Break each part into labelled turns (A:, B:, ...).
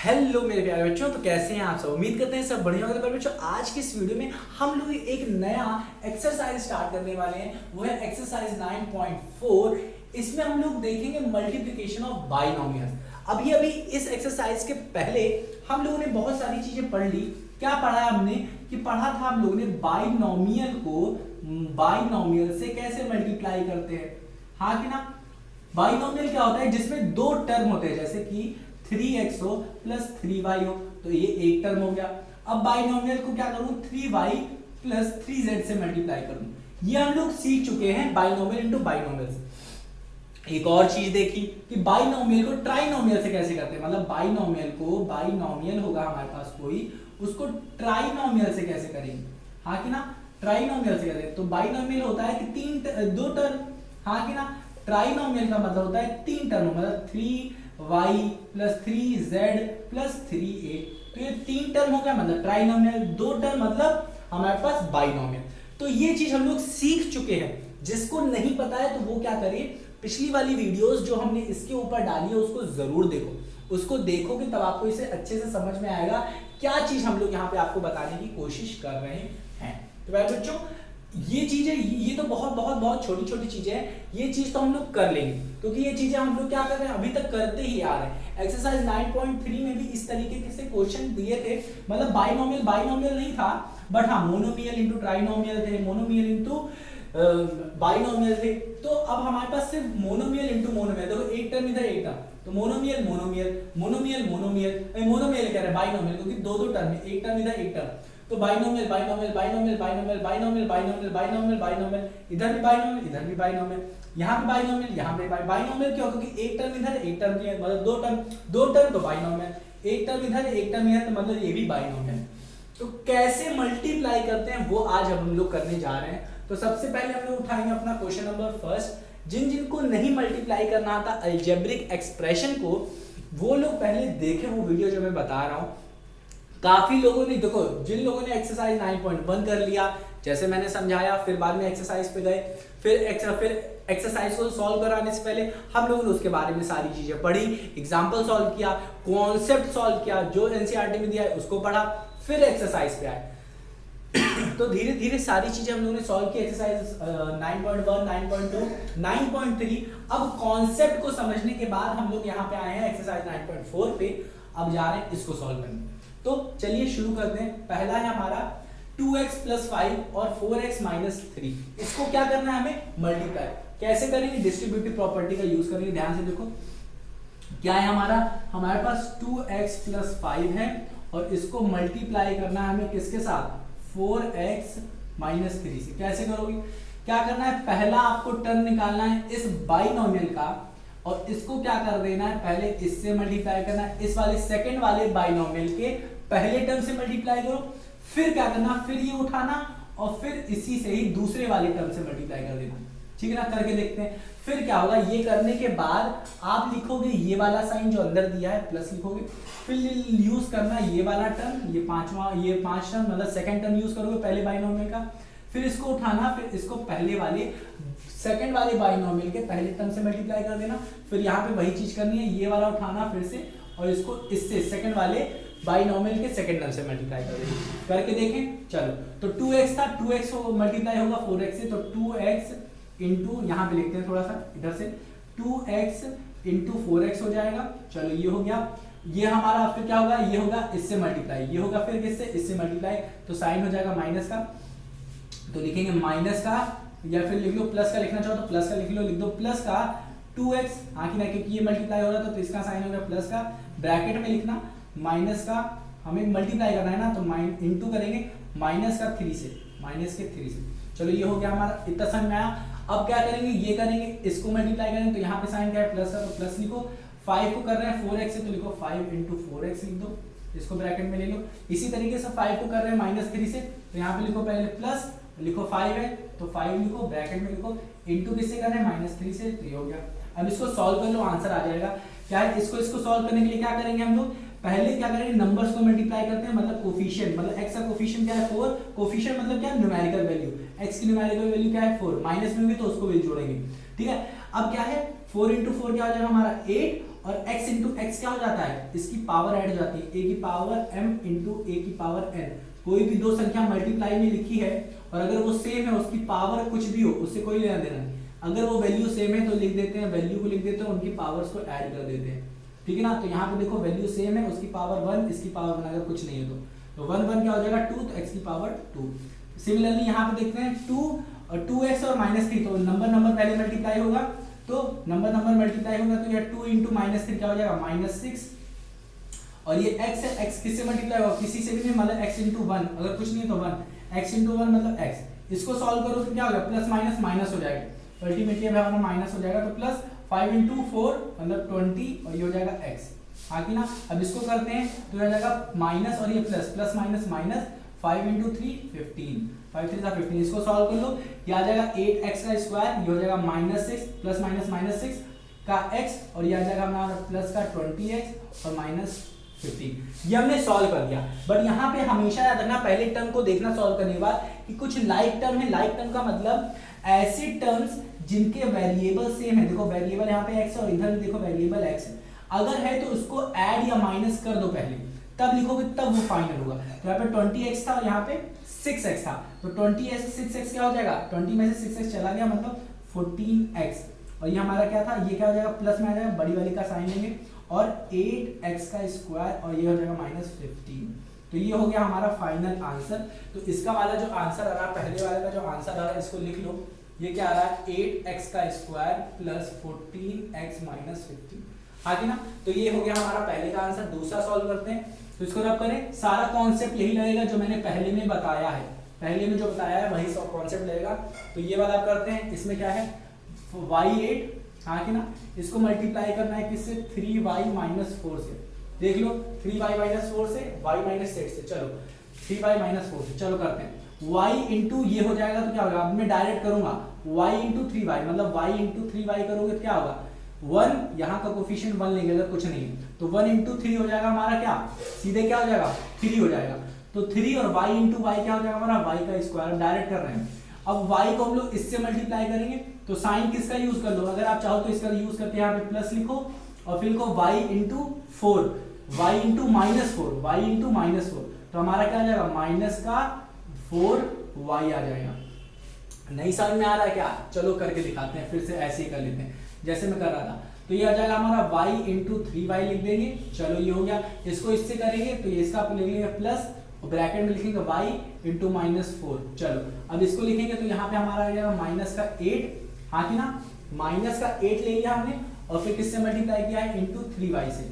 A: Hello मेरे प्यारे बच्चों, तो कैसे हैं आप सब। उम्मीद करते हैं सब बढ़िया होंगे। बच्चों आज की इस वीडियो में हम लोग एक नया एक्सरसाइज स्टार्ट करने वाले हैं, वो है एक्सरसाइज 9.4। इसमें हम लोग देखेंगे मल्टीप्लिकेशन ऑफ बाइनोमियल्स। अभी इस एक्सरसाइज के पहले हम लोगों ने बहुत सारी चीजें पढ़ ली। क्या पढ़ा है हमने कि पढ़ा था हम लोगों ने बाइनोमियल को बाइनोमियल से कैसे मल्टीप्लाई करते हैं, हाँ कि ना। बाइनोमियल क्या होता है, जिसमें दो टर्म होते हैं, जैसे कि 3x हो प्लस 3y हो, तो ये एक टर्म हो गया। अब बाइनोमियल को क्या करूं, 3y प्लस 3z से मल्टीप्लाई करूं। ये हम लोग सीख चुके हैं बाइनोमियल इनटू बाइनोमियल। एक और चीज देखी कि बाइनोमियल को ट्राइनोमियल से कैसे करते हैं, मतलब बाइनोमियल को, बाइनोमियल होगा हमारे पास कोई, उसको ट्राइनोमियल से कैसे करेंगे, हाँ कि ना। ट्राइनोमियल से करें तो बाइनोमियल होता है कि दो टर्म, हाँ कि ना। ट्राइनोमियल का मतलब होता है तीन टर्म, मतलब 3y plus 3z plus 3a, तो ये तीन टर्म हो गया मतलब ट्राइनोमियल। दो टर्म मतलब हमारे पास बाइनोमियल। तो ये चीज हम लोग सीख चुके हैं। जिसको नहीं पता है तो वो क्या करे, पिछली वाली वीडियोस जो हमने इसके ऊपर डाली है उसको जरूर देखो। उसको देखोगे तब आपको इसे अच्छे से समझ में आएगा क्या चीज हम लोग यहाँ पे आपको बताने की कोशिश कर रहे हैं। तो भाई बच्चों ये चीजें, ये तो बहुत बहुत बहुत छोटी छोटी चीजें हैं। ये चीज तो हम लोग कर लेंगे क्योंकि ये चीजें हम लोग क्या कर रहे हैं, अभी तक करते ही आ रहे हैं। एक्सरसाइज 9.3 में भी इस तरीके से क्वेश्चन दिए थे, मतलब बाइनोमियल नहीं था, बट हाँ मोनोमियल इंटू ट्राइनोमियल थे, मोनोमियल इंटू बाइनोमियल थे। तो अब हमारे पास सिर्फ मोनोमियल इंटू मोनोमियल, देखो एक टर्म इधर एक टर्म, तो monomial monomial monomial monomial monomial कह रहे हैं बाइनोमियल, क्योंकि दो दो टर्म है, एक टर्म इधर एक टर्म, तो binomial binomial binomial binomial binomial binomial binomial binomial, इधर भी बाइनोमियल इधर भी बाइनोमियल, यहाँ पे बाइनोमियल यहाँ पे बाइनोमियल। क्यों, क्योंकि एक टर्म इधर एक टर्म इधर, मतलब दो टर्म तो बाइनोमियल, एक टर्म इधर एक टर्म इधर, तो मतलब ये भी बाइनोमियल। तो कैसे मल्टीप्लाई करते हैं वो आज हम लोग करने जा रहे हैं। तो सबसे पहले हम लोग उठाएंगे अपना क्वेश्चन नंबर फर्स्ट। जिनको नहीं मल्टीप्लाई करना आता अलजेब्रिक एक्सप्रेशन को, वो लोग पहले देखें वो वीडियो जो मैं बता रहा हूँ। काफी लोगों ने, देखो जिन लोगों ने एक्सरसाइज 9.1 कर लिया जैसे मैंने समझाया, फिर बाद में एक्सरसाइज पे गए, फिर एक्सरसाइज को सॉल्व कराने से पहले हम लोगों ने उसके बारे में सारी चीजें पढ़ी, एग्जांपल सॉल्व किया, कॉन्सेप्ट सॉल्व किया, जो एनसीईआरटी में दिया है उसको पढ़ा, फिर एक्सरसाइज पे आए। तो धीरे धीरे सारी चीजें हम लोगों ने सॉल्व की। एक्सरसाइज 9.1, 9.2, 9.3। अब कॉन्सेप्ट को समझने के बाद हम लोग यहाँ पे आए हैं एक्सरसाइज 9.4 पे। अब जा रहे हैं इसको सॉल्व करने। तो चलिए शुरू करते हैं। पहला है हमारा 2x प्लस 5 और 4x माइनस 3। इसको क्या करना है, हमें मल्टीप्लाई। कैसे करेंगे, डिस्ट्रीब्यूटिव प्रॉपर्टी का यूज करेंगे। ध्यान से देखो क्या है हमारे पास 2x प्लस 5 है और इसको मल्टीप्लाई करना है हमें किसके साथ, 4x माइनस 3 से। कैसे करोगे, क्या करना है, पहला आपको टर्म निकालना है इस बाइनोमियल का और इसको क्या कर देना है, पहले इससे मल्टीप्लाई करना है, इस वाले सेकंड वाले बाइनोमियल के पहले टर्म से मल्टीप्लाई करो, फिर क्या करना, फिर ये उठाना और फिर इसी से ही दूसरे वाले टर्म से मल्टीप्लाई कर देना। ठीक है ना, करके देखते हैं फिर क्या होगा। ये करने के बाद आप लिखोगे ये वाला साइन जो अंदर दिया है प्लस लिखोगे, फिर यूज करना ये वाला टर्म, ये पांच टर्म, मतलब सेकंड टर्म यूज करोगे पहले बाइनोमियल का, फिर इसको उठाना, फिर इसको पहले वाले सेकंड वाले बाइनोमियल के पहले टर्म से मल्टीप्लाई कर देना, फिर यहाँ पे वही चीज करनी है, ये वाला उठाना फिर से और इसको इससे सेकंड वाले बाइनोमियल के सेकंड टर्म से मल्टीप्लाई कर देना। करके देखें, चलो। तो 2x था, 2x मल्टीप्लाई होगा 4x से, तो 2x इंटू यहाँ पे लिखते हैं थोड़ा सा इधर से, 2x इंटू 4x हो जाएगा। चलो ये हो गया। ये हमारा फिर क्या होगा, ये होगा इससे मल्टीप्लाई, ये होगा फिर इससे मल्टीप्लाई, तो साइन हो जाएगा माइनस का, तो लिखेंगे माइनस का, या फिर लिख लो प्लस का, लिखना चाहो तो प्लस का लिख लो, लिख दो प्लस का 2x, हाँ कि ना, क्योंकि ये मल्टीप्लाई हो रहा था तो इसका साइन हो गया प्लस का, ब्रैकेट में लिखना माइनस का, हमें मल्टीप्लाई करना है ना, तो इंटू करेंगे माइनस का 3 से, माइनस के 3 से। चलो ये हो गया हमारा, इतना समझ में आया। अब क्या करेंगे, ये करेंगे, इसको मल्टीप्लाई करेंगे, तो यहाँ पे साइन क्या है प्लस का, तो प्लस लिखो। 5 को कर रहे हैं 4x से, तो लिखो 5 इंटू 4x लिख दो, इसको ब्रैकेट में ले लो। इसी तरीके से 5 को कर रहे हैं माइनस 3 से, तो यहाँ पे लिखो पहले प्लस, लिखो 5 है तो 5 लिखो, ब्रैकेट में लिखो, इंटू किससे कर रहे हैं माइनस 3 से, तो ये हो गया। अब इसको सॉल्व कर लो, आंसर आ जाएगा। क्या है, इसको सॉल्व करने के लिए क्या करेंगे हम लोग, पहले क्या करेंगे, नंबर्स को मल्टीप्लाई करते हैं, मतलब कोफिशिएंट, मतलब x का कोफिशिएंट क्या है 4, कोफिशिएंट मतलब क्या, न्यूमेरिकल वैल्यू, x की न्यूमेरिकल वैल्यू क्या है 4, माइनस में होगी तो उसको भी जोड़ेंगे। ठीक है, अब क्या है 4 इंटू 4 क्या हो जाएगा हमारा 8, और x इंटू एक्स क्या हो जाता है, इसकी पावर ऐड हो जाती है, a की पावर m इंटू a की पावर n। कोई भी दो संख्या मल्टीप्लाई में लिखी है और अगर वो सेम है, उसकी पावर कुछ भी हो, उससे कोई लेना देना नहीं। अगर वो वैल्यू सेम है तो लिख देते हैं, वैल्यू को लिख देते हैं, उनकी पावर्स को ऐड कर देते हैं, ठीक है ना। तो यहाँ पे देखो वैल्यू सेम है, उसकी पावर 1, इसकी पावर 1, अगर कुछ नहीं है तो 1 1 क्या हो जाएगा 2, तो x की पावर 2। सिमिलरली यहाँ पे देखते हैं 2 और 2x और -3, तो नंबर पहले मल्टीप्लाई होगा, तो नंबर मल्टीप्लाई होगा, तो यह 2 इंटू -3 क्या हो जाएगा -6। और ये x है, x किससे मल्टीप्लाई होगा, किसी से भी नहीं, मतलब x इंटू 1, अगर कुछ नहीं है तो 1, x इंटू 1 मतलब x। इसको सॉल्व करो तो क्या हो जाएगा, प्लस माइनस माइनस हो जाएगा, अल्टीमेटली हमारा माइनस हो जाएगा, तो प्लस 5 इंटू 4 मतलब 20, और ये हो जाएगा x, हाँ कि ना। अब इसको करते हैं तो हो जाएगा माइनस और ये plus, plus minus minus, 5 into 3 15, 5 3 15। इसको सॉल्व कर लो, ये आ जाएगा 8x का स्क्वायर, ये हो जाएगा -6 प्लस माइनस -6 का x, और ये आ जाएगा हमारा प्लस का 20x और -15। ये हमने सॉल्व कर दिया। बट यहाँ पे हमेशा याद रखना, पहले टर्म को देखना सॉल्व करने के बाद कि कुछ लाइक टर्म है। लाइक टर्म का मतलब ऐसे टर्म्स जिनके वेरिएबल सेम है। देखो वेरिएबल यहाँ पे x है और इधर भी देखो वेरिएबल x है, अगर है तो उसको ऐड या माइनस कर दो पहले, तब लिखोगे तब वो फाइनल होगा। तो यहाँ पे 20x था और यहाँ पे 6x था, तो 20x 6x क्या हो जाएगा, 20 में से 6x चला गया मतलब 14x, और ये हमारा क्या था, ये क्या हो जाएगा प्लस में आ जाएगा, बड़ी वाली का साइन लेंगे, और 8x का स्क्वायर, और ये हो जाएगा -15। तो ये हो गया हमारा फाइनल आंसर। तो इसका वाला जो आंसर आ रहा है, पहले वाले का जो आंसर आ रहा है, इसको लिख लो, ये क्या आ रहा है 8x का स्क्वायर प्लस 14x -15, हाँ कि ना। तो ये हो गया हमारा पहले का आंसर। दूसरा सॉल्व करते हैं, तो इसको रब करें, सारा कॉन्सेप्ट यही लगेगा जो मैंने पहले में बताया है, पहले में जो बताया है वही सब कॉन्सेप्ट लगेगा। तो ये वाला आप करते हैं, इसमें क्या है y8, हाँ कि ना, इसको मल्टीप्लाई करना है किससे, 3y -4 से, देख लो 3y -4 से, y -8 से, चलो 3y -4 से, चलो करते हैं। y इंटू ये हो जाएगा तो क्या होगा, अब मैं डायरेक्ट करूंगा y इंटू 3y, मतलब y इंटू 3y करोगे तो क्या होगा 1, यहाँ का कोफिशिएंट 1 लेंगे अगर कुछ नहीं है, तो 1 इंटू 3 हो जाएगा हमारा क्या, सीधे क्या हो जाएगा 3 हो जाएगा। तो 3 और y इंटू वाई क्या हो जाएगा हमारा, y का स्क्वायर, डायरेक्ट कर रहे हैं। अब y को हम लोग इससे मल्टीप्लाई करेंगे, तो साइन किसका यूज कर लो, अगर आप चाहो तो इसका यूज करके यहाँ पे प्लस लिखो, और फिर लिखो y into 4, y into -4, y into -4, तो हमारा क्या आ जाएगा माइनस का 4y आ जाएगा। नहीं समझ में आ रहा है क्या, चलो करके दिखाते हैं, फिर से ऐसे ही कर लेते हैं जैसे मैं कर रहा था। तो ये आ जाएगा हमारा y इंटू 3y लिख देंगे, चलो ये हो गया। इसको इससे करेंगे तो ये इसका लिख लेंगे प्लस, और ब्रैकेट में लिखेंगे y इंटू -4, चलो अब इसको लिखेंगे तो यहाँ पे हमारा आ जाएगा माइनस का 8, हाँ कि ना, माइनस का 8 ले लिया हमने, और फिर किससे मल्टीप्लाई किया है इंटू 3y से,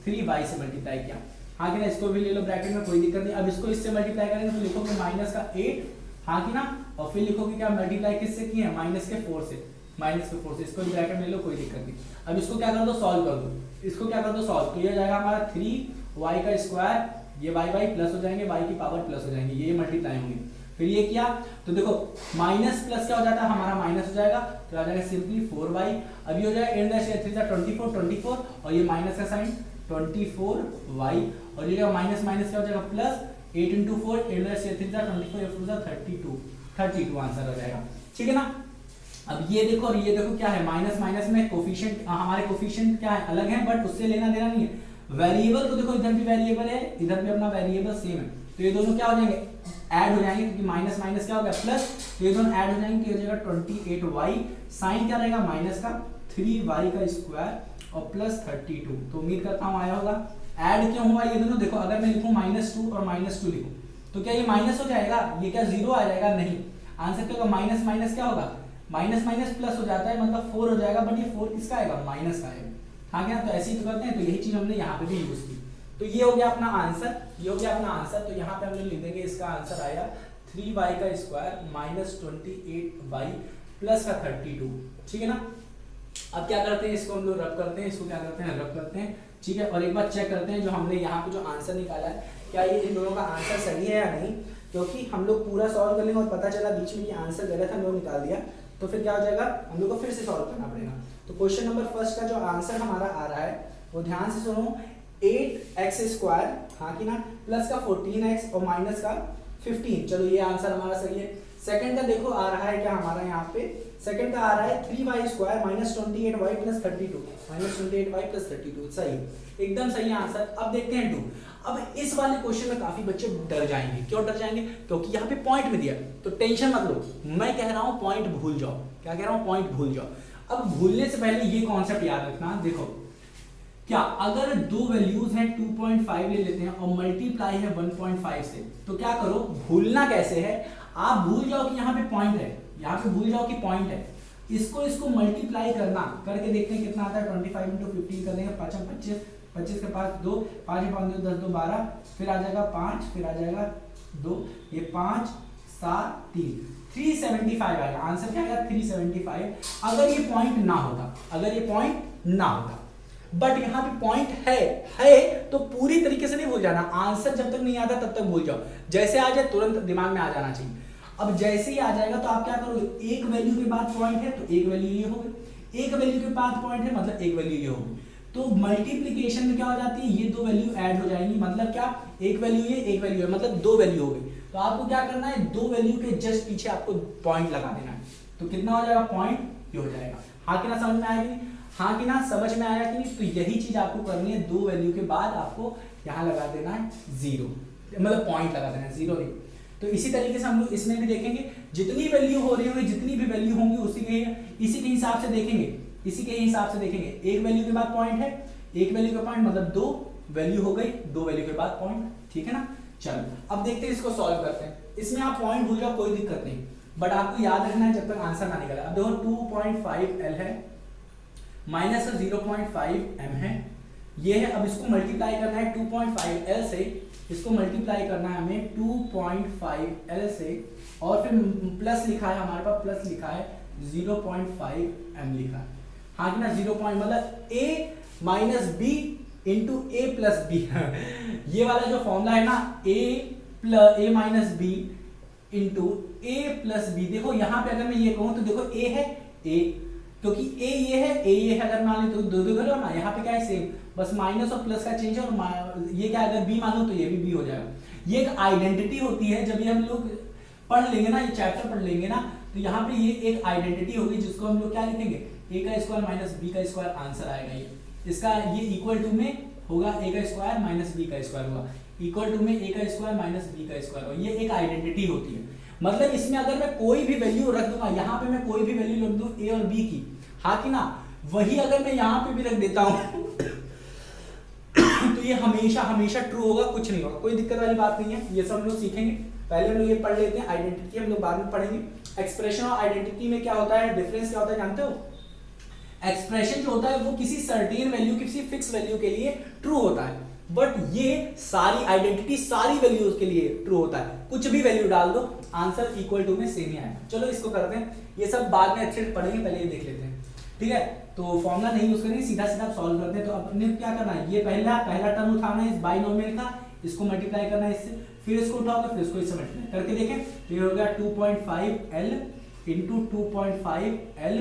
A: 3y से मल्टीप्लाई किया, हाँ कि ना, इसको भी ले लो ब्रैकेट में, कोई दिक्कत नहीं। अब इसको इससे मल्टीप्लाई करेंगे तो लिखोगे माइनस का 8, हाँ कि ना, और फिर लिखोगे क्या मल्टीप्लाई किससे किए हैं, -4 से, -4 से, इसको भी ब्रैकेट में लो, कोई दिक्कत नहीं। अब इसको क्या कर दो, सॉल्व कर दो, इसको क्या कर दो सॉल्व, तो ये जाएगा हमारा 3y का स्क्वायर, ये y प्लस हो जाएंगे, y की पावर प्लस हो जाएंगे, ये मल्टीप्लाई होंगे। फिर ये किया तो देखो माइनस प्लस क्या हो जाता है हमारा, माइनस हो जाएगा, तो आ जाएगा सिंपली 4y। अभी हो जाएगा 8 24, और ये माइनस का साइन 24y, और ये माइनस माइनस क्या हो जाएगा प्लस, 8 इंटू 4, 8 24, 32 आंसर हो जाएगा, ठीक है ना। अब ये देखो और ये देखो क्या है, माइनस माइनस में कोफिशिएंट, हमारे कोफिशिएंट क्या है अलग है, बट उससे लेना देना नहीं है। वेरिएबल तो देखो इधर भी वेरिएबल है, इधर भी अपना वेरिएबल सेम है, तो ये दोनों क्या हो जाएंगे, ऐड हो जाएंगे, क्योंकि माइनस माइनस क्या हो गया प्लस, तो ये दोनों ऐड हो जाएंगे, तो ये हो जाएगा 28y, साइन क्या रहेगा माइनस का 3y का स्क्वायर और प्लस 32। तो उम्मीद करता हूँ आया होगा। ऐड क्यों हुआ ये दोनों, देखो अगर मैं लिखूं -2 और -2 लिखूं तो क्या ये माइनस हो जाएगा, ये क्या 0 आ जाएगा, नहीं, आंसर क्या होगा, माइनस माइनस क्या होगा, माइनस माइनस प्लस हो जाता है, मतलब 4 हो जाएगा, बट ये 4 किसका आएगा, माइनस का आएगा, हाँ क्या। तो ऐसे ही तो करते हैं, तो यही चीज हमने यहाँ पे भी यूज की। तो ये हो गया अपना आंसर, ये हो गया अपना आंसर। तो यहाँ पे हम लोग लिख देंगे, इसका आंसर आया 3y का स्क्वायर -28y प्लस का 32, ठीक है ना। अब क्या करते हैं, इसको हम लोग रब करते हैं, इसको क्या करते हैं रब करते हैं, ठीक है। और एक बार चेक करते हैं जो हमने यहाँ पे जो आंसर निकाला है, क्या ये इन दोनों का आंसर सही है या नहीं, क्योंकि हम लोग पूरा सॉल्व कर लेंगे और पता चला बीच में ये आंसर गलत हम लोग निकाल दिया, तो फिर क्या हो जाएगा, हम लोग को फिर से सॉल्व करना पड़ेगा। तो क्वेश्चन नंबर फर्स्ट का जो आंसर हमारा आ रहा है वो ध्यान से सुनो, 8x स्क्वायर, हाँ कि ना, प्लस का 14x और माइनस का 15, चलो ये आंसर हमारा सही है। सेकंड का देखो आ रहा है क्या हमारा यहाँ पे, सेकंड का आ रहा है 3y square minus 28y plus 32, minus 28y plus 32, सही, एकदम सही आंसर। अब देखते हैं 2। अब इस वाले क्वेश्चन में काफी बच्चे डर जाएंगे। क्यों डर जाएंगे? क्योंकि यहाँ पे पॉइंट में दिया, तो टेंशन मत लो, मैं कह रहा हूँ पॉइंट भूल जाओ। क्या कह रहा हूँ? पॉइंट भूल जाओ। अब भूलने से पहले ये कॉन्सेप्ट याद रखना, देखो क्या अगर दो वैल्यूज हैं 2.5 ले लेते हैं और मल्टीप्लाई है 1.5 से, तो क्या करो, भूलना कैसे है, आप भूल जाओ कि यहाँ पे पॉइंट है, यहाँ पे भूल जाओ कि पॉइंट है, इसको मल्टीप्लाई करना, करके देखते हैं कितना आता है। 25 इंटू 15 कर देंगे, 5 25, 25 के पास 2, 5 5 2 10 2 12, फिर आ जाएगा 5, फिर आ जाएगा 2, ये 5 7 3, 375 आएगा। आंसर क्या आएगा? 375। अगर ये पॉइंट ना होता, अगर ये पॉइंट ना होता, बट यहाँ पे पॉइंट है तो पूरी तरीके से नहीं भूल जाना। आंसर जब तक नहीं आता तब तक भूल जाओ, जैसे आ जाए तुरंत दिमाग में आ जाना चाहिए। अब जैसे ही आ जाएगा तो आप क्या करोगे, एक वैल्यू के बाद पॉइंट है तो एक वैल्यू ये होगी, एक वैल्यू के बाद पॉइंट है मतलब एक वैल्यू ये होगी। तो मल्टीप्लिकेशन में क्या हो जाती है, ये दो वैल्यू ऐड हो जाएंगी, मतलब क्या, एक वैल्यू ये एक वैल्यू है, मतलब दो वैल्यू हो गई। तो आपको क्या करना है, दो वैल्यू के जस्ट पीछे आपको पॉइंट लगा देना है। तो कितना हो जाएगा? पॉइंट ये हो जाएगा। हाँ कि ना समझ में आएगी? हाँ कि ना समझ में आया कि नहीं? तो यही चीज आपको करनी है, दो वैल्यू के बाद आपको यहाँ लगा देना है 0, मतलब पॉइंट लगा देना है, 0 नहीं। तो इसी तरीके से हम लोग इसमें भी देखेंगे, जितनी वैल्यू हो रही होगी, जितनी भी वैल्यू होंगी इसी के हिसाब से देखेंगे, इसी के हिसाब से देखेंगे। एक वैल्यू के बाद पॉइंट है, एक वैल्यू का पॉइंट मतलब दो वैल्यू हो गई, दो वैल्यू के बाद पॉइंट, ठीक है ना। चलो अब देखते हैं, इसको सॉल्व करते हैं। इसमें आप पॉइंट भूल जाओ कोई दिक्कत नहीं, बट आपको याद रखना है जब तक आंसर ना निकले। अब देखो 2.5L है माइनस 0.5m है, ये है। अब इसको मल्टीप्लाई करना है 2.5L से, इसको मल्टीप्लाई करना है हमें 2.5L से, और फिर प्लस लिखा है हमारे पास, प्लस लिखा है 0.5m लिखा है। हाँ कि ना, 0. मतलब a minus B into A plus B ये वाला जो फॉर्मूला है ना, a minus B into A plus B. देखो यहाँ पे अगर मैं ये कहूँ तो देखो a है a, क्योंकि a ये है अगर मान ली तो दो करो ना, यहाँ पे क्या है सेम, बस माइनस और प्लस का चेंज है, और ये क्या अगर b मान लो तो ये भी b हो जाएगा। ये एक आइडेंटिटी होती है, जब ये हम लोग पढ़ लेंगे ना, ये चैप्टर पढ़ लेंगे ना, तो यहाँ पे ये एक आइडेंटिटी होगी जिसको हम लोग क्या लिखेंगे, a का स्क्वायर माइनस b का स्क्वायर आंसर आएगा। ये इसका ये इक्वल टू में होगा a का स्क्वायर माइनस b का स्क्वायर होगा, इक्वल टू में a का स्क्वायर माइनस b का स्क्वायर होगा। ये एक आइडेंटिटी होती है। मतलब इसमें अगर मैं कोई भी वैल्यू रख दूंगा, यहाँ पे मैं कोई भी वैल्यू रख दूं a और b की, हाँ कि ना, वही अगर मैं यहाँ पे भी रख देता हूँ तो ये हमेशा हमेशा ट्रू होगा, कुछ नहीं होगा, कोई दिक्कत वाली बात नहीं है। ये सब हम लोग सीखेंगे, पहले हम लोग ये पढ़ लेते हैं। आइडेंटिटी हम लोग बाद में पढ़ेंगे। एक्सप्रेशन और आइडेंटिटी में क्या होता है, डिफरेंस क्या होता है जानते हो? एक्सप्रेशन जो होता है वो किसी सर्टेन वैल्यू, किसी फिक्स वैल्यू के लिए ट्रू होता है, बट ये सारी आइडेंटिटी सारी वैल्यूज के लिए ट्रू होता है। कुछ भी वैल्यू डाल दो, आंसर इक्वल टू में सेम ही आएगा। चलो इसको करते हैं, ये सब बाद में अच्छे से पढ़ेंगे, पहले ये देख लेते हैं, ठीक है। तो फॉर्मूला नहीं यूज करेंगे, सीधा सीधा सॉल्व करते हैं। तो अपने क्या करना है, ये पहला टर्म उठाना है इस बाइनोमियल का, इसको मल्टीप्लाई करना है इससे, फिर इसको उठाओगे, फिर इसको इससे मल्टीप्लाई करके देखें, तो ये हो गया 2.5L इंटू 2.5L,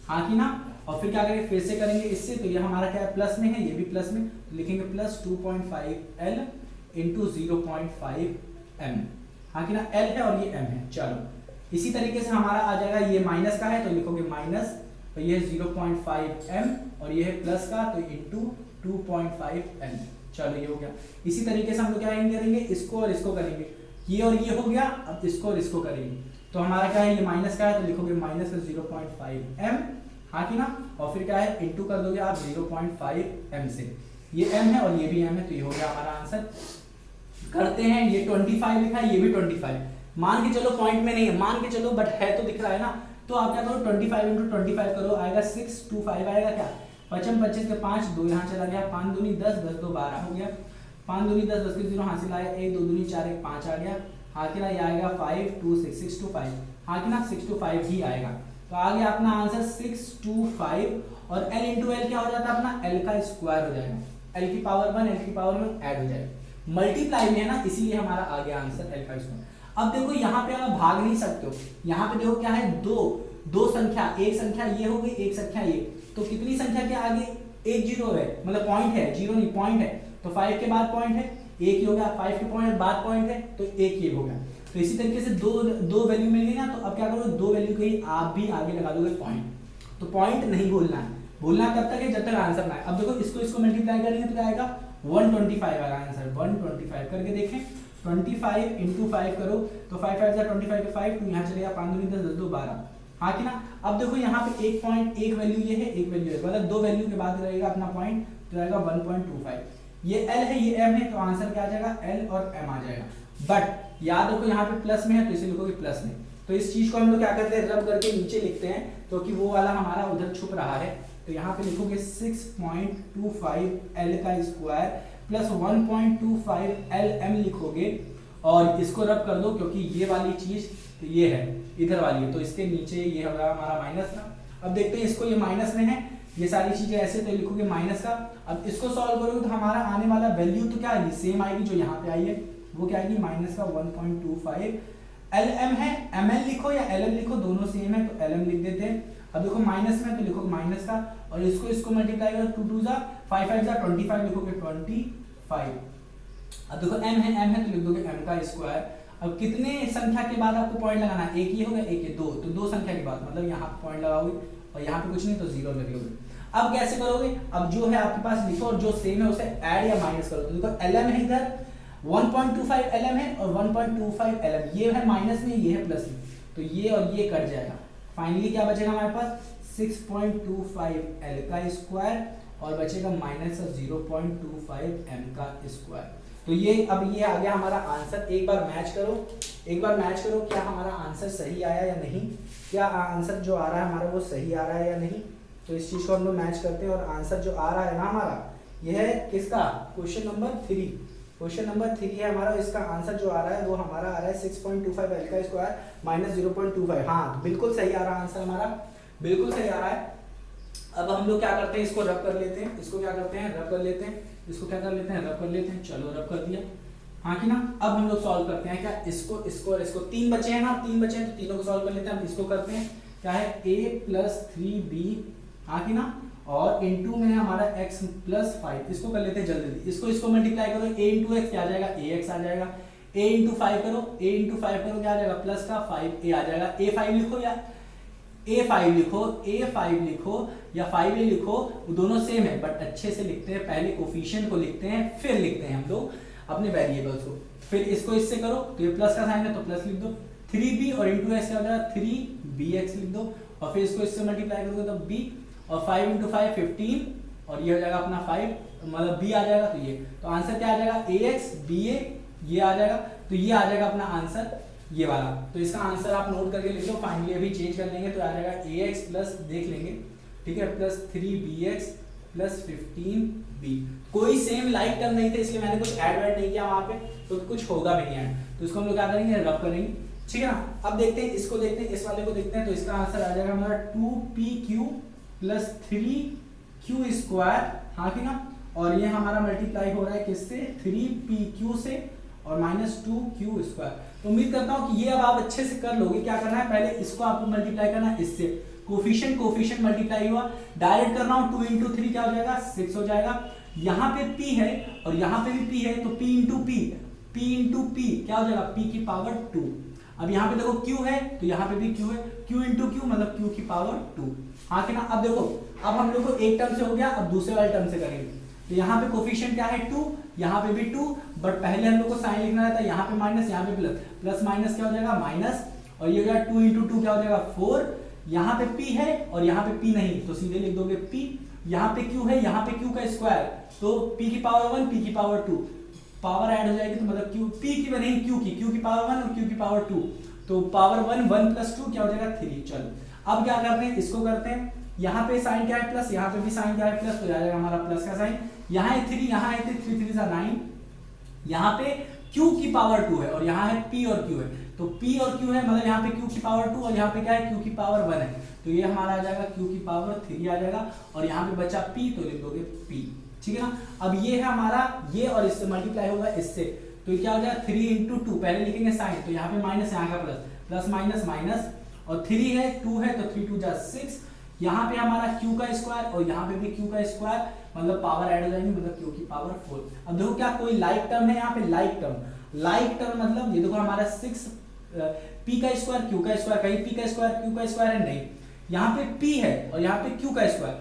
A: हाँ कि ना। और फिर क्या करेंगे, फिर से करेंगे इससे, तो ये हमारा क्या है, प्लस में है, ये भी प्लस में, तो लिखेंगे प्लस 2.5L इंटू 0.5m, हाँ कि ना, L है और ये m है। चलो इसी तरीके से हमारा आ जाएगा, ये माइनस का है तो लिखोगे माइनस, तो ये 0.5m और ये है प्लस का, तो इंटू 2.5m। चलो ये हो गया। इसी तरीके से हम लोग क्या करेंगे, इसको और इसको करेंगे, ये और ये हो गया। अब इसको और इसको करेंगे, तो हमारा क्या है, ये माइनस का है तो लिखोगे माइनस का 0.5m, हाँ कि ना, और फिर क्या है, इंटू कर दोगे आप 0.5m से, ये m है और ये भी m है, तो ये हो गया हमारा आंसर। करते हैं, ये 25 लिखा है, ये भी 25, मान के चलो पॉइंट में नहीं है, मान के चलो, बट है तो दिख रहा है ना। तो आप क्या करो, 25 इंटू 25 करो, आएगा 625 आएगा क्या, 5 25 के 5, 2 यहाँ चला गया, 5 दूनी 10, 10 2 12 हो गया, 5 दूनी 10, 10 के 0 हासिल आया, 1 2 दूनी 4 1 5 आ गया, हाँ कि ना, ये आएगा 5 2 6 6 2 5, हाँ कि ना, 6 2 5 ही आएगा। तो आ गया अपना आंसर 625, और L इंटू L क्या हो जाता है अपना, L का स्क्वायर हो जाएगा, L की पावर 1 L की पावर 1 ऐड हो जाएगा, मल्टीप्लाई में है ना, इसीलिए हमारा आ गया आंसर L का स्क्वायर। अब देखो यहाँ पे आप भाग नहीं सकते हो, यहाँ पे देखो क्या है, दो संख्या, एक संख्या ये हो गई, एक संख्या ये, तो कितनी संख्या के आगे एक जीरो है, मतलब पॉइंट है, जीरो नहीं पॉइंट है, तो 5 के बाद पॉइंट है, एक ही हो गया, 5 के पॉइंट बाद पॉइंट है, तो एक ये हो गया। तो इसी तरीके से दो दो वैल्यू मिल गई ना, तो अब क्या करोगे, दो वैल्यू कहीं आप भी आगे लगा दोगे पॉइंट। तो पॉइंट नहीं बोलना है, बोलना कब तक है, जब तक आंसर ना आए। अब देखो इसको मल्टीप्लाई करेंगे तो क्या आएगा, 125 आएगा आंसर। 125 करके देखें, 25 इंटू 5 करो तो 5 5 25 के 5, तो यहाँ चलेगा 5 दूनी 10 10 2 12, हाँ कि ना। अब देखो यहाँ पे एक पॉइंट, एक वैल्यू ये है, एक वैल्यू है, मतलब दो वैल्यू के बाद रहेगा अपना पॉइंट, तो आएगा 1.25। ये L है, ये M है, तो आंसर क्या आ जाएगा, L और M आ जाएगा। बट याद रखो यहाँ पे प्लस में है, तो इसे लिखोगे प्लस में। तो इस चीज को हम लोग क्या करते हैं, रब करके नीचे लिखते हैं, क्योंकि वो वाला हमारा उधर छुप रहा है। तो यहाँ पे लिखोगे 6.25 L का स्क्वायर प्लस 1.25 LM लिखोगे, और इसको रब कर दो, क्योंकि ये वाली चीज तो ये है इधर वाली है, तो इसके नीचे ये होगा हमारा माइनस का। अब देखते हैं इसको, ये माइनस में है, ये सारी चीजें ऐसे, तो लिखोगे माइनस का। अब इसको सॉल्व करोगे तो हमारा आने वाला वैल्यू तो क्या आएगी, सेम आएगी जो यहाँ पे आई है, वो क्या आएगी, माइनस का 1.25। LM है, ML लिखो या LM लिखो, दोनों सेम है, तो LM लिख देते हैं। अब देखो माइनस में, तो लिखो माइनस का, और इसको मल्टीप्लाई करो, 2 2 जा 5 5 जा 25, लिखोगे 25। अब देखो M है, तो लिख दोगे M का स्क्वायर। अब कितने संख्या के बाद आपको पॉइंट लगाना है, एक ही होगा, एक है, दो, तो दो संख्या के बाद, मतलब यहाँ पे पॉइंट लगाओगे, और यहाँ पे कुछ नहीं तो जीरो लगेगा। अब कैसे करोगे, अब जो है आपके पास लिखो, और जो सेम है उसे ऐड या माइनस करो। तो देखो LM है इधर, 1.25 LM है, और 1.25 LM, ये है माइनस में, ये है प्लस में, तो ये और ये कट जाएगा। फाइनली क्या बचेगा हमारे पास, 6.25 L का स्क्वायर, और बचेगा माइनस 0.25 M का स्क्वायर। तो ये अब ये आ गया हमारा आंसर। एक बार मैच करो, क्या हमारा आंसर सही आया या नहीं, क्या आंसर जो आ रहा है हमारा वो सही आ रहा है या नहीं। तो इस चीज को हम लोग मैच करते हैं, और आंसर जो आ रहा है ना हमारा, ये है किसका, क्वेश्चन नंबर 3। क्वेश्चन नंबर 3 है हमारा, इसका आंसर जो आ रहा है वो हमारा आ रहा है 6.25 L का स्क्वायर माइनस 0.25। हाँ बिल्कुल सही आ रहा है आंसर हमारा, बिल्कुल सही आ रहा है। अब हम लोग क्या करते हैं, इसको रब कर लेते हैं, इसको क्या करते हैं, रब कर लेते हैं, इसको क्या कर लेते हैं, रब कर लेते हैं। चलो रब कर दिया, हाँ कि ना। अब हम लोग सॉल्व करते हैं, क्या इसको और इसको, तीन बचे हैं ना, तीन बचे हैं, तो तीनों को सॉल्व कर लेते हैं। अब इसको करते हैं, क्या है, a + 3b, हाँ कि ना, और इनटू में हमारा x + 5, इसको कर लेते हैं जल्दी। इसको मल्टीप्लाई करो, a × x क्या आ जाएगा, ax आ जाएगा। a × 5 करो, क्या आ जाएगा, प्लस का 5a आ जाएगा। a5 लिखो या a5 लिखो या 5a लिखो, वो दोनों सेम है, बट अच्छे से लिखते हैं, पहले कोफिशिएंट को लिखते हैं, फिर लिखते हैं हम लोग अपने वेरिएबल्स को। फिर इसको इससे करो, तो ये प्लस का साइन है, तो प्लस लिख दो। 3b और × x क्या हो जाएगा, 3bx लिख दो, और फिर इसको इससे मल्टीप्लाई करोगे तो b, और 5 × 5 15, और ये हो जाएगा अपना 5, मतलब b आ जाएगा। तो ये तो आंसर क्या आ जाएगा, ax ba, ये आ जाएगा। तो ये आ जाएगा अपना आंसर, ये वाला। तो इसका आंसर आप नोट करके लिख लो। फाइनली अभी चेंज कर लेंगे, तो आ जाएगा ax प्लस, देख लेंगे, ठीक है, प्लस 3bx प्लस 15b। कोई सेम लाइक टर्म नहीं थे, इसलिए मैंने कुछ ऐड नहीं किया वहां पे, तो कुछ होगा भी नहीं ऐड। तो इसको हम लोग क्या करेंगे, रब करेंगे, ठीक है ना। अब देखते हैं, इसको देखते हैं, इस वाले को देखते हैं। तो इसका आंसर आ जाएगा हमारा 2pq प्लस 3q स्क्वायर, हाँ कि ना, और ये हमारा मल्टीप्लाई हो रहा है किससे, 3pq से, और माइनस 2q स्क्वायर। तो उम्मीद करता हूं कि ये अब आप अच्छे से कर लोगे। क्या करना है, पहले इसको आपको मल्टीप्लाई करना है इससे, कोफिशिएंट मल्टीप्लाई हुआ, डायरेक्ट कर रहा हूं, 2 × 3 क्या हो जाएगा, 6 हो जाएगा। यहाँ पे p है और यहाँ पे भी p है, तो p × p क्या हो जाएगा, p की पावर 2। अब यहाँ पे देखो q है, तो यहाँ पे भी q है, q × q मतलब q की पावर 2, हाँ कि ना। अब देखो, अब हम लोग को एक टर्म से हो गया, अब दूसरे वाले टर्म से करेंगे। तो यहाँ पे कोफिशिएंट क्या है, 2, यहाँ पे भी 2, बट पहले हम लोग को साइन लिखना रहता है, यहाँ पे माइनस, यहाँ पे प्लस, प्लस माइनस क्या हो जाएगा, माइनस, और ये हो जाएगा 2 × 2 क्या हो जाएगा, 4। यहाँ पे p है और यहाँ पे p नहीं, तो सीधे लिख दोगे p। यहाँ पे q है, यहाँ पे q का स्क्वायर, तो p की पावर 1, p की पावर 2, पावर ऐड हो जाएगी, तो मतलब q, p की नहीं, q की पावर 1 और q की पावर 2, तो पावर 1 + 2 क्या हो जाएगा, 3। चलो अब क्या करते हैं, इसको करते हैं। यहाँ पे साइन क्या है, प्लस, यहाँ पे भी साइन क्या है, प्लस, तो आ जाएगा हमारा प्लस का साइन। यहाँ है 3, यहाँ है 3, 3 3 9, यहाँ पे q की पावर 2 है, और यहाँ है p और q है, तो p और q है, मतलब यहाँ पे q की पावर 2 और यहाँ पे क्या है, q की पावर 1 है, तो ये हमारा आ जाएगा q की पावर 3 आ जाएगा, और यहाँ पे बचा p, तो लिख दोगे p, ठीक है ना। अब ये है हमारा ये, और इससे मल्टीप्लाई होगा इससे, तो ये क्या हो जाएगा, 3 × 2, पहले लिखेंगे साइन, तो यहाँ पे माइनस, यहाँ का प्लस, प्लस माइनस माइनस, और 3 है 2 है, तो 3 × 2 = 6। यहाँ पे हमारा q का स्क्वायर और यहाँ पे भी q का स्क्वायर, मतलब पावर ऐड हो जाएंगे, मतलब q की पावर 4। अब देखो क्या कोई लाइक टर्म है यहाँ पे, लाइक टर्म मतलब ये देखो हमारा 6 p का स्क्वायर q का स्क्वायर, कहीं p का स्क्वायर q का स्क्वायर है नहीं, यहाँ पे p है और यहाँ पे q का स्क्वायर,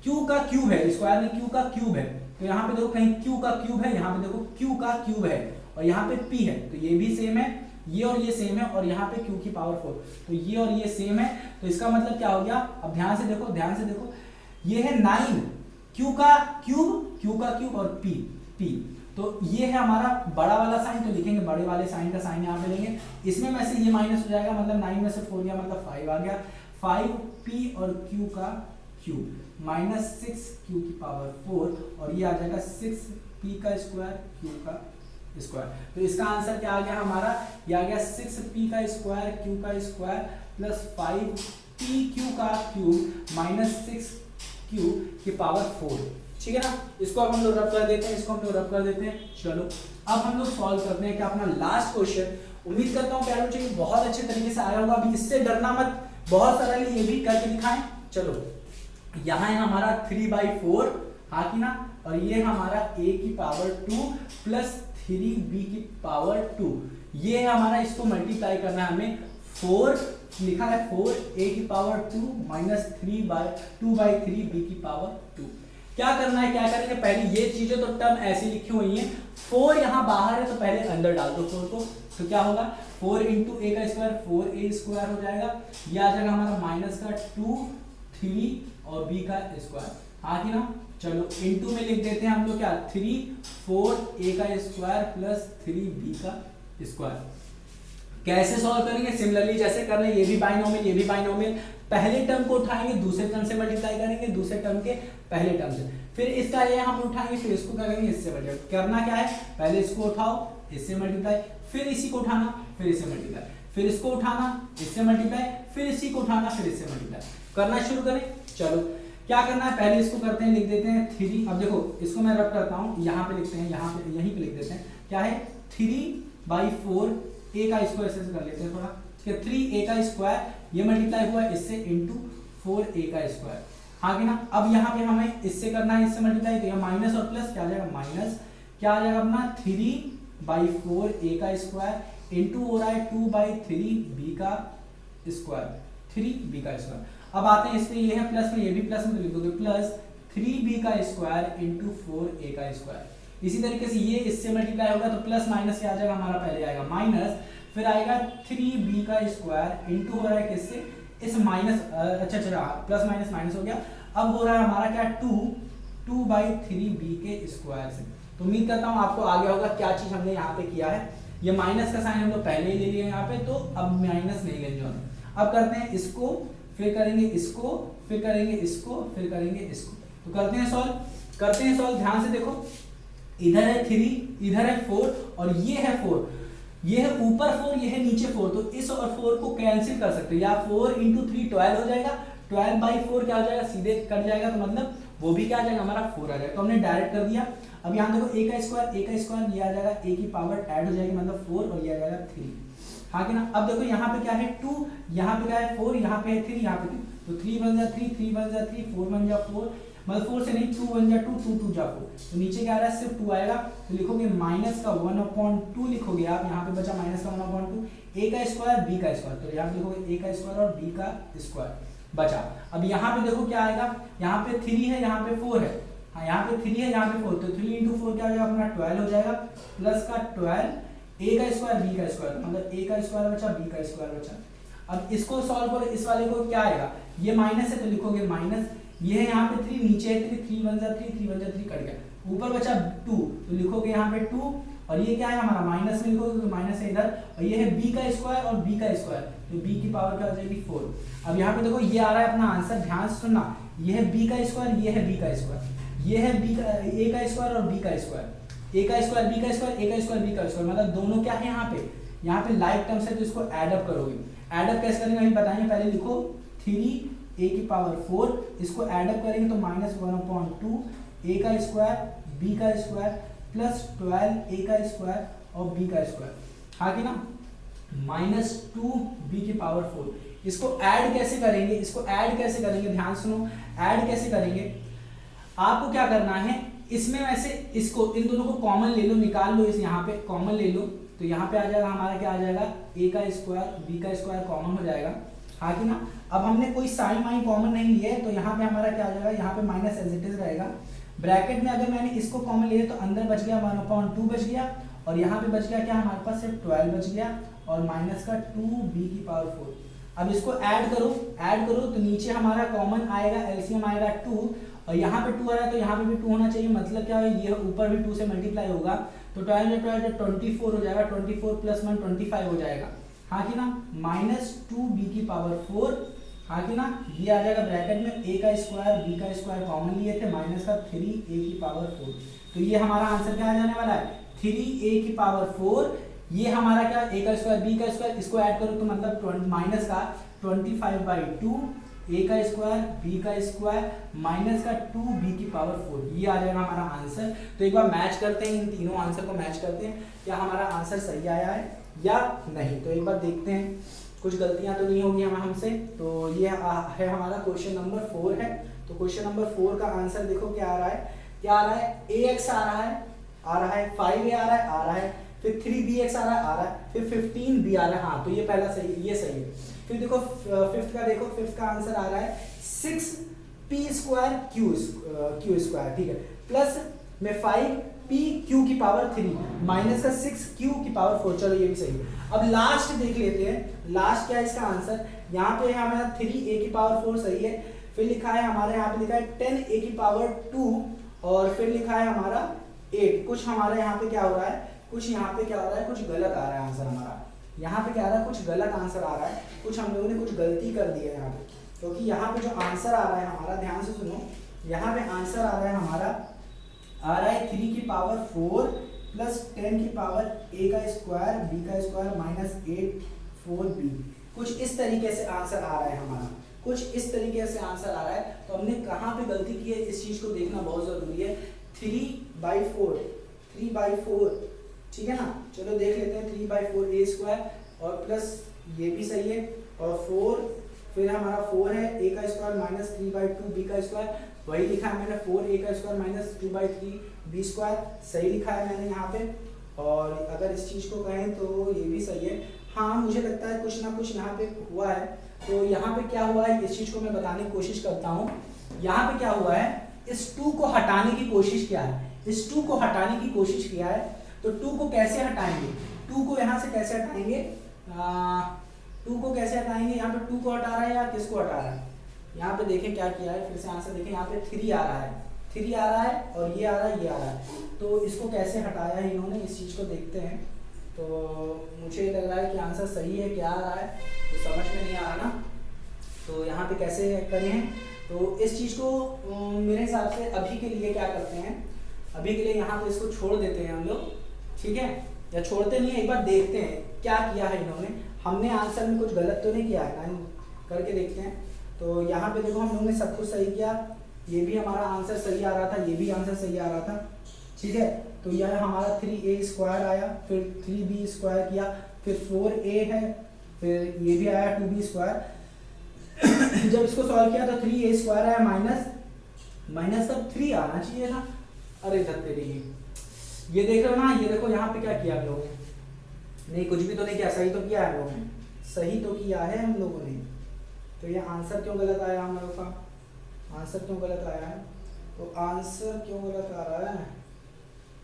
A: q का क्यूब है, स्क्वायर में q का क्यूब है, तो यहाँ पे देखो कहीं q का क्यूब है, यहाँ पे देखो q का क्यूब है और यहाँ पे p है, तो ये भी सेम है, ये और ये सेम है और यहाँ पे q की पावर 4, तो ये और ये सेम है, तो इसका मतलब क्या हो गया, अब ध्यान से देखो, ध्यान से देखो, ये है 9 q का क्यूब और p, तो ये है हमारा बड़ा वाला साइन, तो लिखेंगे बड़े वाले साइन का साइन यहाँ पे लेंगे, इसमें में से ये माइनस हो जाएगा, मतलब 9 में से 4 गया मतलब 5 आ गया, 5p और q का क्यूब माइनस 6q की पावर 4 और ये आ जाएगा 6p का स्क्वायर q का स्क्वायर, तो इसका आंसर क्या आ गया हमारा, ये आ गया 6p का स्क्वायर q का स्क्वायर प्लस 5pq का क्यूब माइनस 6q की पावर 4, ठीक है ना। इसको अब हम लोग रब कर देते हैं, इसको हम लोग रब कर देते हैं। चलो अब हम लोग सॉल्व करते हैं कि अपना लास्ट क्वेश्चन, उम्मीद करता हूँ प्यारे बच्चों बहुत अच्छे तरीके से आया होगा, अभी इससे डरना मत, बहुत सरल ये भी करके दिखाएं। चलो यहाँ है हमारा 3/4, हाँ कि ना, और ये हमारा a की पावर 2 प्लस 3b की पावर 2, ये है हमारा, इसको मल्टीप्लाई करना है हमें, 4 लिखा है 4a की पावर 2 माइनस 2/3 b की पावर 2। क्या करना है, क्या करेंगे, पहले ये चीजें तो टर्म ऐसी लिखी हुई हैं, 4 यहाँ बाहर है तो पहले अंदर डाल दो 4 को, तो क्या होगा 4 इंटू ए का स्क्वायर 4a स्क्वायर हो जाएगा, ये आ जाएगा हमारा माइनस का 2 3 और b का स्क्वायर, हाँ कि ना। चलो इंटू में लिख देते हैं हम लोग क्या, 3 4a का स्क्वायर प्लस 3b का स्क्वायर। कैसे सॉल्व करेंगे, सिमिलरली जैसे कर रहे हैं, ये भी बाइनोमियल, ये भी बाइनोमियल, पहले टर्म को उठाएंगे दूसरे टर्म से मल्टीप्लाई करेंगे, दूसरे टर्म के पहले टर्म से, फिर इसका ये हम उठाएंगे, फिर इसको क्या करेंगे, इससे मल्टीप्लाई करना क्या है, पहले इसको उठाओ इससे मल्टीप्लाई, फिर इसी को उठाना फिर इससे मल्टीप्लाई, फिर इसको उठाना इससे मल्टीप्लाई, फिर इसी को उठाना फिर इससे मल्टीप्लाई, करना शुरू करें। चलो क्या करना है, पहले इसको करते हैं, लिख देते हैं 3, अब देखो इसको मैं रब करता हूँ, यहाँ पे लिखते हैं, यहाँ पे यहीं पे लिख देते हैं, क्या है 3/4 a का स्क्वायर से कर लेते हैं थोड़ा, ठीक है, 3a का स्क्वायर ये मल्टीप्लाई हुआ इससे इंटू 4a का स्क्वायर, हाँ कि ना। अब यहाँ पे हमें इससे करना है, इससे मल्टीप्लाई, तो माइनस और प्लस क्या आ जाएगा, माइनस क्या आ जाएगा अपना 3/4 a का स्क्वायर इंटू हो रहा है 2/3 b का स्क्वायर, 3b का स्क्वायर। अब आते हैं इसमें, ये है प्लस में, ये भी प्लस में, तो लिख दोगे प्लस 3b का स्क्वायर इंटू 4a का स्क्वायर। इसी तरीके से ये इससे मल्टीप्लाई होगा तो प्लस माइनस क्या आ जाएगा हमारा, पहले आएगा माइनस, फिर आएगा 3b का स्क्वायर इंटू हो रहा है किससे, इस माइनस, अच्छा प्लस माइनस माइनस हो गया, अब हो रहा है हमारा क्या 2/3b के स्क्वायर से। तो उम्मीद करता हूँ आपको आ गया होगा क्या चीज हमने यहाँ पे किया है, ये माइनस का साइन हम लोग पहले ही ले लिए यहाँ पे, तो अब माइनस नहीं लेंगे हम। अब करते हैं इसको, फिर करेंगे इसको, फिर करेंगे इसको, फिर करेंगे इसको, तो करते हैं सॉल्व, करते हैं सॉल्व। ध्यान से देखो, इधर है 3, इधर है 4 और ये है 4, ये है ऊपर 4, ये है नीचे 4, तो इस और 4 को कैंसिल कर सकते हैं, या 4 इंटू 3 12 हो जाएगा, 12/4 क्या हो जाएगा, सीधे कट जाएगा, तो मतलब वो भी क्या आ जाएगा हमारा 4 आ जाएगा, तो हमने डायरेक्ट कर दिया। अब यहाँ देखो a का स्क्वायर ये आ जाएगा, a की पावर ऐड हो जाएगी मतलब 4 और ये आ जाएगा 3, हाँ कि ना। अब देखो यहाँ पे क्या है 2, यहाँ पे क्या है 4, यहाँ पे है 3, यहाँ पे 2, तो 3 1 जा 3, 3 1 जा 3, 4 1 जा 4, मतलब 4 से नहीं, 2 1 जा 2, 2 2 जा 4, तो नीचे क्या आ रहा है सिर्फ 2 आएगा, तो लिखोगे माइनस का 1/2 लिखोगे आप, यहाँ पे बचा माइनस का 1/2, a का स्क्वायर b का स्क्वायर, तो यहाँ पे लिखोगे a का स्क्वायर और b का स्क्वायर बचा। अब यहाँ पे देखो क्या आएगा, यहाँ पे 3 है, यहाँ पे 4 है, हाँ यहाँ पे 3 है, यहाँ पे 4, तो 3 इंटू 4 क्या हो जाएगा अपना 12 हो जाएगा, प्लस का 12 a का स्क्वायर b का स्क्वायर, मतलब a का स्क्वायर बचा b का स्क्वायर बचा। अब इसको सॉल्व करो, इस वाले को क्या आएगा, ये माइनस है तो लिखोगे माइनस, ये है यहाँ पे 3, नीचे है 3, 3 1 जा 3, 3 1 जा 3 कट गया, ऊपर बचा 2, तो लिखोगे यहाँ पे 2 और ये क्या है हमारा माइनस में लिखोगे, तो माइनस है इधर, और ये है b का स्क्वायर और b का स्क्वायर, तो b की पावर क्या हो जाएगी 4। अब यहाँ पे देखो ये आ रहा है अपना आंसर, ध्यान से सुनना, ये है b का स्क्वायर, ये है b का स्क्वायर, ये है b का a का स्क्वायर और b का स्क्वायर, a का स्क्वायर b का स्क्वायर, a का स्क्वायर b का स्क्वायर, मतलब दोनों क्या है यहाँ पे लाइक टर्म्स है, तो इसको ऐड अप करोगे। ऐड अप कैसे करेंगे अभी बताएंगे, पहले लिखो 3a की पावर 4, इसको ऐड अप करेंगे तो माइनस 1/2 a का स्क्वायर b का स्क्वायर प्लस 12 a का स्क्वायर और b का स्क्वायर, हाँ कि ना, माइनस 2b की पावर 4। इसको ऐड कैसे करेंगे, इसको ऐड कैसे करेंगे, ध्यान सुनो, ऐड कैसे करेंगे, आपको क्या करना है, इसमें वैसे इसको इन दोनों को कॉमन ले लो, निकाल लो, इस यहाँ पे कॉमन ले लो, तो तो यहाँ पे आ जाएगा हमारा क्या आ जाएगा, a का स्क्वायर b का स्क्वायर कॉमन हो जाएगा, हाँ कि ना। अब हमने कोई साइन वाइन कॉमन नहीं लिया है तो यहाँ पे हमारा क्या आ जाएगा, यहाँ पे माइनस एज इट इज रहेगा। ब्रैकेट में अगर मैंने इसको कॉमन लिया तो अंदर बच गया 1/2 बच गया, और यहाँ पे बच गया क्या हमारे पास सिर्फ 12 बच गया, और माइनस का 2b⁴। अब इसको ऐड करो तो नीचे हमारा कॉमन आएगा, एलसीएम आएगा 2, और यहाँ पे 2 आ रहा है तो यहाँ पे भी 2 होना चाहिए, मतलब क्या है, ये ऊपर भी 2 से मल्टीप्लाई होगा, तो 12 हो जाएगा, 24 + 1 25 हो जाएगा, हाँ कि ना, -2b⁴, हाँ कि ना। ये आ जाएगा ब्रैकेट में a का स्क्वायर b का स्क्वायर कॉमन लिए थे, माइनस का 3a⁴। तो ये हमारा आंसर क्या आ जाने वाला है, 3a⁴। ये हमारा क्या, a का स्क्वायर b का स्क्वायर, इसको ऐड करो तो मतलब माइनस का 25/2 a का स्क्वायर b का स्क्वायर माइनस का 2b⁴, ये आ जाएगा हमारा आंसर। तो एक बार मैच करते हैं, इन तीनों आंसर को मैच करते हैं, क्या हमारा आंसर सही आया है या नहीं। तो एक बार देखते हैं, कुछ गलतियां तो नहीं होगी हमसे। तो ये है हमारा क्वेश्चन नंबर 4 है। तो क्वेश्चन नंबर 4 का आंसर देखो क्या आ रहा है, क्या आ रहा है, ax आ रहा है 5a आ रहा है, फिर 3bx आ रहा है, फिर 15b आ रहा है, हाँ तो ये पहला सही, ये सही है। फिर देखो फिफ्थ का आंसर आ रहा है 6p² q², ठीक है, प्लस में 5p⁴ माइनस का 6q⁴, चलो ये भी सही है। अब लास्ट देख लेते हैं, लास्ट क्या है इसका आंसर, यहाँ पे हमारा 3a⁴ सही है, फिर लिखा है हमारे यहाँ पे लिखा है 10a⁴, और फिर लिखा है हमारा 8। कुछ हमारे यहाँ पे क्या हो रहा है, कुछ यहाँ पे क्या हो रहा है, कुछ गलत आ रहा है आंसर हमारा, यहाँ पे क्या आ रहा है, कुछ गलत आंसर आ रहा है, कुछ हम लोगों ने कुछ गलती कर दी है यहाँ पे, क्योंकि यहाँ पे जो आंसर आ रहा है हमारा, ध्यान से सुनो, यहाँ पे आंसर आ रहा है हमारा, आ रहा है 3⁴ प्लस 10⁴ a का स्क्वायर b का स्क्वायर माइनस 8/4b। कुछ इस तरीके से आंसर आ रहा है हमारा, कुछ इस तरीके से आंसर आ रहा है। तो हमने कहाँ पे गलती की है, इस चीज को देखना बहुत जरूरी है। 3/4, ठीक है ना, चलो देख लेते हैं। 3/4 a² और प्लस ये भी सही है, और 4, फिर हमारा 4 है a का स्क्वायर माइनस 3/2 b का स्क्वायर, वही लिखा है मैंने 4a का स्क्वायर माइनस 2/3 b², सही लिखा है मैंने यहाँ पे। और अगर इस चीज को कहें तो ये भी सही है, हाँ मुझे लगता है कुछ ना कुछ यहाँ पे हुआ है। तो यहाँ पे क्या हुआ है, इस चीज को मैं बताने की कोशिश करता हूँ। यहाँ पे क्या हुआ है, इस 2 को हटाने की कोशिश किया है, इस 2 को हटाने की कोशिश किया है। तो 2 को कैसे हटाएंगे, 2 को यहाँ से कैसे हटाएंगे, 2 को कैसे हटाएंगे, यहाँ पे 2 को हटा रहा है या किसको हटा रहा है, यहाँ पे देखें क्या किया है, फिर से आंसर देखें, यहाँ पे 3 आ रहा है, 3 आ रहा है, और ये आ रहा है, ये आ रहा है। तो इसको कैसे हटाया है इन्होंने, इस चीज़ को देखते हैं। तो मुझे लग रहा है कि आंसर सही है, क्या आ रहा है तो समझ में नहीं आ रहा ना, तो यहाँ पे कैसे करें। तो इस चीज़ को मेरे हिसाब से अभी के लिए क्या करते हैं, अभी के लिए यहाँ पे इसको छोड़ देते हैं हम लोग, ठीक है, या छोड़ते नहीं है, एक बार देखते हैं क्या किया है इन्होंने। हमने आंसर में कुछ गलत तो नहीं किया है, करके देखते हैं। तो यहाँ पे देखो हम लोगों ने सब कुछ सही किया, ये भी हमारा आंसर सही आ रहा था, ये भी आंसर सही आ रहा था, ठीक है। तो यह हमारा 3a² आया, फिर 3b² किया, फिर 4a है, फिर ये भी आया 2b²। जब इसको सॉल्व किया तो 3a² आया, माइनस का 3 आना चाहिए था, अरे धत्तेरी, ये देख रहे हो ना, ये देखो यहाँ पे क्या किया हम लोगों ने, नहीं कुछ भी तो नहीं किया, सही तो किया है हम लोगों ने, सही तो किया है हम लोगों ने। तो ये आंसर क्यों गलत आया हम लोगों का, आंसर क्यों गलत आया है, तो आंसर क्यों गलत आ रहा है,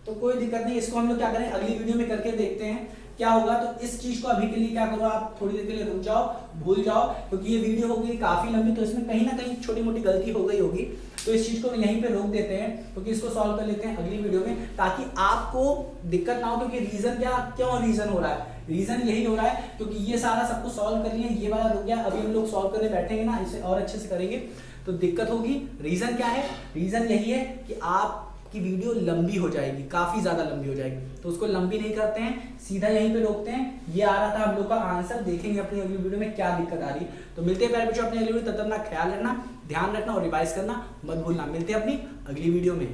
A: तो कोई दिक्कत नहीं, इसको हम लोग क्या करें, अगली वीडियो में करके देखते हैं क्या होगा। तो इस चीज को अभी के लिए क्या करो, आप थोड़ी देर के लिए रुक जाओ, भूल जाओ, क्योंकि ये वीडियो हो गई काफी लंबी, तो इसमें कहीं ना कहीं छोटी मोटी गलती हो गई होगी। तो इस चीज को यहीं पे रोक देते हैं, क्योंकि इसको सॉल्व कर लेते हैं अगली वीडियो में, ताकि आपको दिक्कत ना हो। क्योंकि रीजन क्यों रीजन हो रहा है, रीजन यही हो रहा है क्योंकि ये सारा सब कुछ सॉल्व कर लिया, ये वाला रुक गया, अभी हम लोग सॉल्व करने बैठेंगे ना, इसे और अच्छे से करेंगे तो दिक्कत होगी। रीजन क्या है, रीजन यही है कि आपकी वीडियो लंबी हो जाएगी, काफी ज्यादा लंबी हो जाएगी, तो उसको लंबी नहीं करते हैं, सीधा यहीं पे रोकते हैं। ये आ रहा था हम लोग का आंसर, देखेंगे अपनी अगली वीडियो में क्या दिक्कत आ रही है। तो मिलते हैं प्यारे बच्चों अपनी अगली वीडियो, तब तक अपना ख्याल रखना, ध्यान रखना और रिवाइज करना मत भूलना। मिलते हैं अपनी अगली वीडियो में।